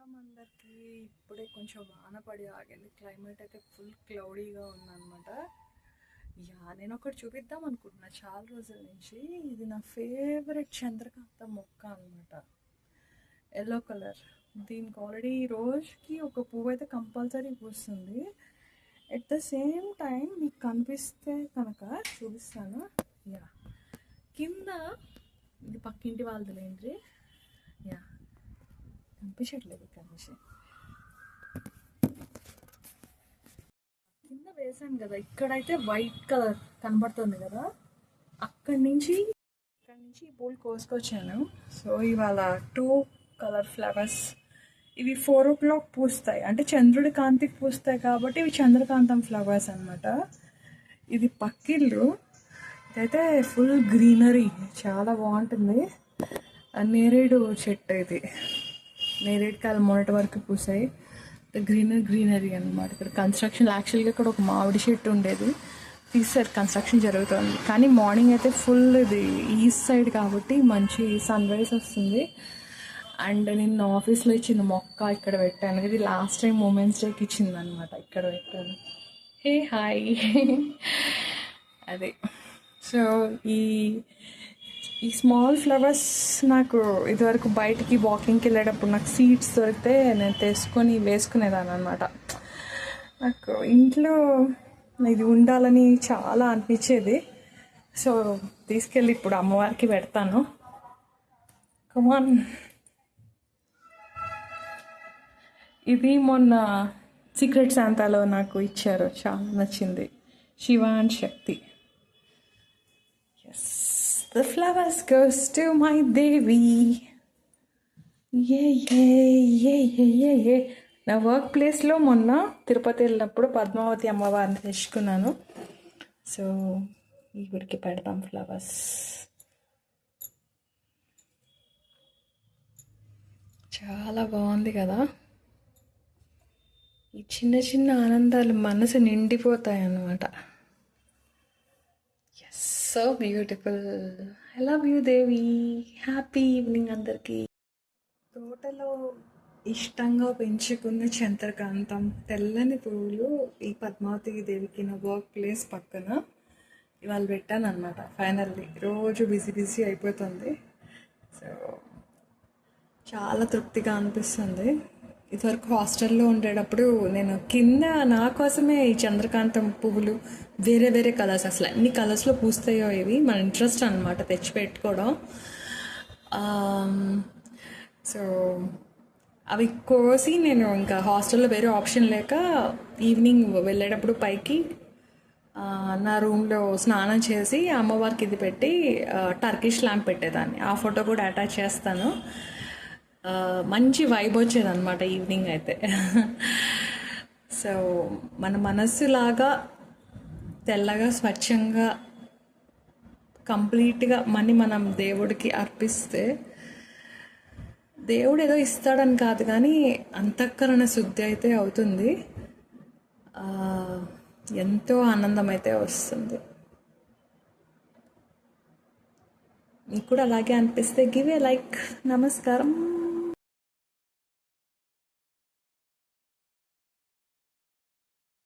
అందరికి ఇప్పుడే కొంచెం వాన పడి ఆగింది. క్లైమేట్ అయితే ఫుల్ క్లౌడీగా ఉందన్నమాట. నేను ఒకటి చూపిద్దాం అనుకుంటున్నా చాలా రోజుల నుంచి. ఇది నా ఫేవరెట్ చంద్రకాంత మొక్క అనమాట, ఎల్లో కలర్. దీనికి ఆల్రెడీ రోజుకి ఒక పువ్వు అయితే కంపల్సరీ పూస్తుంది. ఎట్ ద సేమ్ టైం మీకు కనిపిస్తే కనుక చూపిస్తాను. కింద ఇది పక్కింటి వాళ్ళదిలేండి. కనిపించట్లేదు ఇక్కడ నుంచి. కింద వేసాను కదా, ఇక్కడైతే వైట్ కలర్ కనబడుతుంది కదా, అక్కడి నుంచి ఈ పూలు కోసుకొచ్చాను. సో ఇవాళ 2 కలర్ ఫ్లవర్స్. ఇవి 4 o'clock పూస్తాయి, అంటే చంద్రుడి కాంతికి పూస్తాయి కాబట్టి ఇవి చంద్రకాంతం ఫ్లవర్స్ అనమాట. ఇది పక్కిళ్ళు. ఇదైతే ఫుల్ గ్రీనరీ, చాలా బాగుంటుంది. నేరేడు చెట్టు ఇది. నేరేడు కాయలు మొన్నటి వరకు పూసాయి. గ్రీనరీ అనమాట. ఇక్కడ కన్స్ట్రక్షన్, యాక్చువల్గా ఇక్కడ ఒక మామిడి చెట్టు ఉండేది, తీసారు, కన్స్ట్రక్షన్ జరుగుతుంది. కానీ మార్నింగ్ అయితే ఫుల్ ఇది ఈస్ట్ సైడ్ కాబట్టి మంచి సన్ రైజ్ వస్తుంది. అండ్ నిన్న ఆఫీస్లో ఇచ్చిన మొక్క ఇక్కడ పెట్టాను. ఇది లాస్ట్ టైం ఉమెన్స్ డేకి ఇచ్చింది అనమాట, ఇక్కడ పెట్టాను. హే హాయ్ అదే. సో ఈ స్మాల్ ఫ్లవర్స్ నాకు ఇదివరకు బయటికి వాకింగ్కి వెళ్ళేటప్పుడు నాకు సీడ్స్ దొరికితే నేను తీసుకొని వేసుకునేదాన్ని అనమాట. నాకు ఇంట్లో ఇది ఉండాలని చాలా అనిపించేది. సో తీసుకెళ్ళి ఇప్పుడు అమ్మవారికి పెడతాను. కమాన్. ఇది మొన్న సీక్రెట్ శాంతాలో నాకు ఇచ్చారు, చాలా నచ్చింది. Shiva and Shakti. Yes, the flowers goes to my Devi. నా వర్క్ ప్లేస్లో మొన్న తిరుపతి వెళ్ళినప్పుడు పద్మావతి అమ్మవారిని తెచ్చుకున్నాను. సో ఈ గుడికి పెడతాం ఫ్లవర్స్. చాలా బాగుంది కదా. ఈ చిన్న చిన్న ఆనందాలు మనసు నిండిపోతాయి అన్నమాట. So beautiful. I love you Devi. Happy evening అందరికీ. తోటలో ఇష్టంగా పెంచుకున్న చంద్రకాంతం తెల్లని పువ్వులు ఈ పద్మావతి దేవికి నా వర్క్ ప్లేస్ పక్కన ఇవాళ పెట్టాను అనమాట. ఫైనల్లీ రోజు బిజీ అయిపోతుంది. సో చాలా తృప్తిగా అనిపిస్తుంది. ఇదివరకు హాస్టల్లో ఉండేటప్పుడు నేను కింద నా కోసమే ఈ చంద్రకాంతం పువ్వులు వేరే వేరే కలర్స్, అసలు ఎన్ని కలర్స్లో పూస్తాయో ఇవి, మన ఇంట్రెస్ట్ అనమాట తెచ్చి పెట్టుకోవడం. సో అవి కోసి నేను ఇంకా హాస్టల్లో వేరే ఆప్షన్ లేక ఈవినింగ్ వెళ్ళేటప్పుడు పైకి నా రూమ్లో స్నానం చేసి అమ్మవారికి ఇది పెట్టి టర్కిష్ ల్యాంప్ పెట్టేదాన్ని. ఆ ఫోటో కూడా అటాచ్ చేస్తాను. మంచి వైబ్ వచ్చేదన్నమాట ఈవినింగ్ అయితే. సో మన మనస్సులాగా తెల్లగా స్వచ్ఛంగా కంప్లీట్గా మనం దేవుడికి అర్పిస్తే దేవుడు ఏదో ఇస్తాడని కాదు కానీ అంతఃకరణ శుద్ధి అయితే అవుతుంది. ఎంతో ఆనందం అయితే వస్తుంది. మీకు కూడా అలాగే అనిపిస్తే గివ్ ఏ లైక్. నమస్కారం.